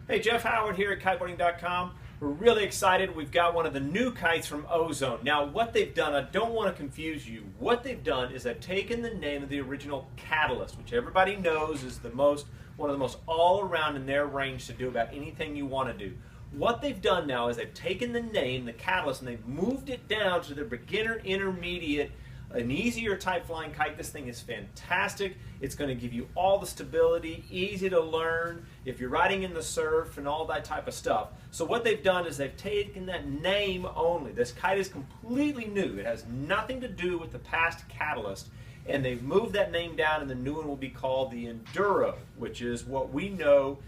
Hey, Jeff Howard here at Kiteboarding.com. We're really excited. We've got one of the new kites from Ozone. Now, what they've done, I don't want to confuse you. What they've done is they've taken the name of the original Catalyst, which everybody knows is one of the most all-around in their range to do about anything you want to do. What they've done now is they've taken the name, the Catalyst, and they've moved it down to the beginner, intermediate, an easier type flying kite. This thing is fantastic. It's going to give you all the stability, easy to learn if you're riding in the surf and all that type of stuff. So what they've done is they've taken that name only. This kite is completely new. It has nothing to do with the past Catalyst, and they've moved that name down, and the new one will be called the Enduro, which is what we know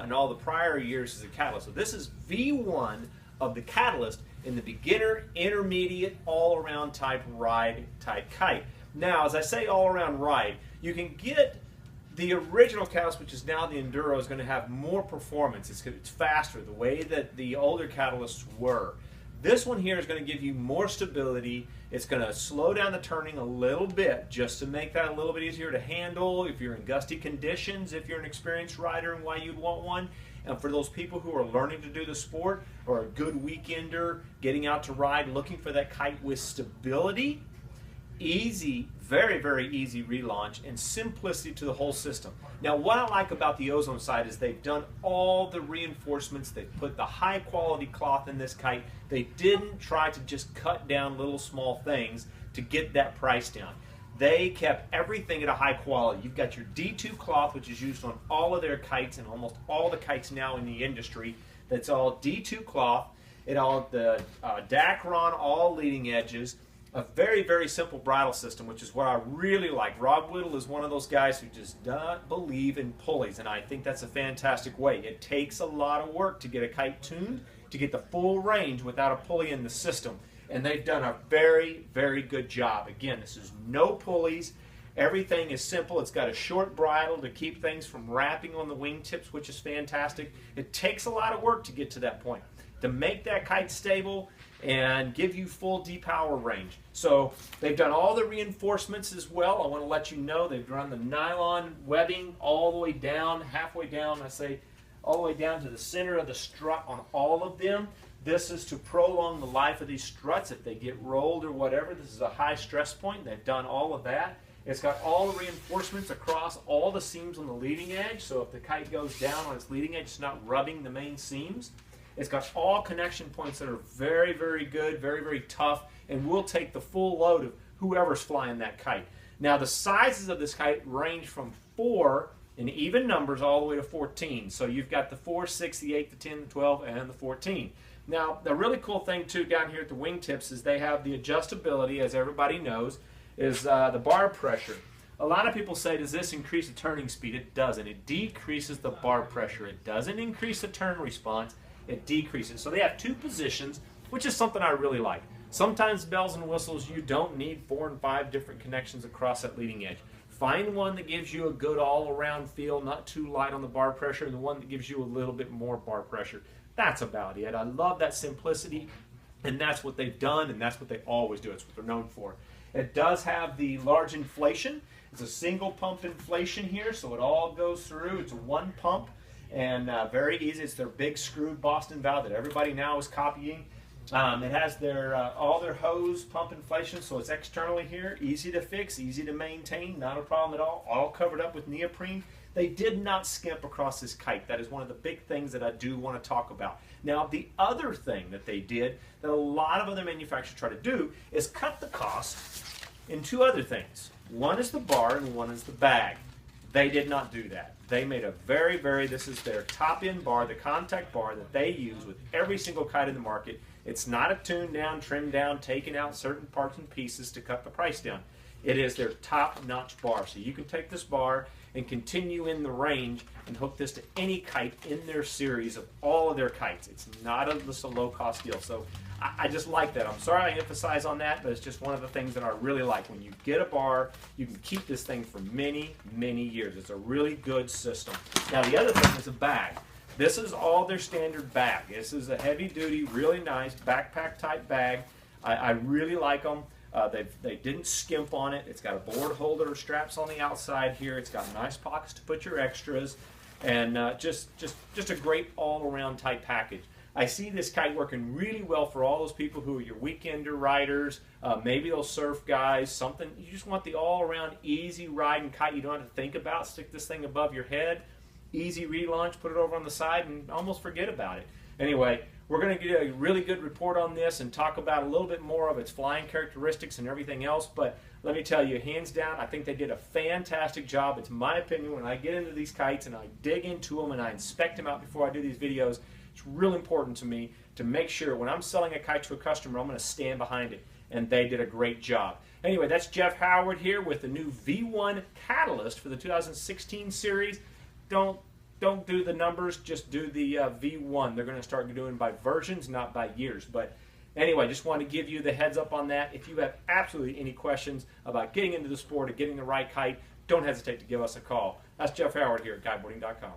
in all the prior years as a Catalyst. So this is V1 of the Catalyst in the beginner, intermediate, all-around type ride type kite. Now, as I say all-around ride, you can get the original Catalyst, which is now the Enduro, is going to have more performance. It's faster, the way that the older Catalysts were. This one here is going to give you more stability. It's going to slow down the turning a little bit just to make that a little bit easier to handle if you're in gusty conditions, if you're an experienced rider and why you'd want one. And for those people who are learning to do the sport or a good weekender, getting out to ride, looking for that kite with stability, easy, very, very easy relaunch, and simplicity to the whole system. Now, what I like about the Ozone side is they've done all the reinforcements. They've put the high quality cloth in this kite. They didn't try to just cut down little small things to get that price down. They kept everything at a high quality. You've got your D2 cloth, which is used on all of their kites and almost all the kites now in the industry. That's all D2 cloth. It all the Dacron, all leading edges. A very, very simple bridle system, which is what I really like. Rob Whittle is one of those guys who just doesn't believe in pulleys, and I think that's a fantastic way. It takes a lot of work to get a kite tuned, to get the full range without a pulley in the system. And they've done a very, very good job. Again, this is no pulleys. Everything is simple. It's got a short bridle to keep things from wrapping on the wingtips, which is fantastic. It takes a lot of work to get to that point, to make that kite stable and give you full depower range. So they've done all the reinforcements as well. I want to let you know they've run the nylon webbing all the way down, halfway down, I say all the way down to the center of the strut on all of them. This is to prolong the life of these struts if they get rolled or whatever. This is a high stress point. They've done all of that. It's got all the reinforcements across all the seams on the leading edge, so if the kite goes down on its leading edge, it's not rubbing the main seams. It's got all connection points that are very, very good, very, very tough, and will take the full load of whoever's flying that kite. Now, the sizes of this kite range from 4 in even numbers all the way to 14. So you've got the 4, 6, the 8, the 10, the 12, and the 14. Now, the really cool thing, too, down here at the wingtips is they have the adjustability, as everybody knows, is the bar pressure. A lot of people say, does this increase the turning speed? It doesn't. It decreases the bar pressure. It doesn't increase the turn response. It decreases. So they have 2 positions, which is something I really like. Sometimes bells and whistles, you don't need 4 and 5 different connections across that leading edge. Find one that gives you a good all-around feel, not too light on the bar pressure, and the one that gives you a little bit more bar pressure. That's about it. I love that simplicity, and that's what they've done, and that's what they always do. That's what they're known for. It does have the large inflation. It's a single pump inflation here, so it all goes through. It's a 1 pump, and very easy. It's their big screwed Boston valve that everybody now is copying. It has their all their hose pump inflation, so it's externally here, easy to fix, easy to maintain, not a problem at all covered up with neoprene. They did not skimp across this kite. That is one of the big things that I do want to talk about. Now, the other thing that they did that a lot of other manufacturers try to do is cut the cost in 2 other things. One is the bar and one is the bag. They did not do that. They made a very, this is their top-end bar, the contact bar that they use with every single kite in the market. It's not a tuned down, trimmed down, taking out certain parts and pieces to cut the price down. It is their top-notch bar. So you can take this bar and continue in the range and hook this to any kite in their series of all of their kites. It's not just a low-cost deal. So I just like that. I'm sorry I emphasize on that, but it's just one of the things that I really like. When you get a bar, you can keep this thing for many, many years. It's a really good system. Now, the other thing is a bag. This is all their standard bag. This is a heavy-duty, really nice backpack-type bag. I really like them. They didn't skimp on it. It's got a board holder straps on the outside here. It's got nice pockets to put your extras. and just a great all-around type package. I see this kite working really well for all those people who are your weekender riders, maybe those surf guys, something. You just want the all-around easy riding kite you don't have to think about. Stick this thing above your head, easy relaunch, put it over on the side, and almost forget about it. Anyway, we're going to get a really good report on this and talk about a little bit more of its flying characteristics and everything else, but let me tell you, hands down, I think they did a fantastic job. It's my opinion. When I get into these kites and I dig into them and I inspect them out before I do these videos, it's real important to me to make sure when I'm selling a kite to a customer, I'm going to stand behind it, and they did a great job. Anyway, that's Jeff Howard here with the new V1 Catalyst for the 2016 series. Don't do the numbers, just do the V1. They're going to start doing by versions, not by years. But anyway, just want to give you the heads up on that. If you have absolutely any questions about getting into the sport or getting the right kite, don't hesitate to give us a call. That's Jeff Howard here at Kiteboarding.com.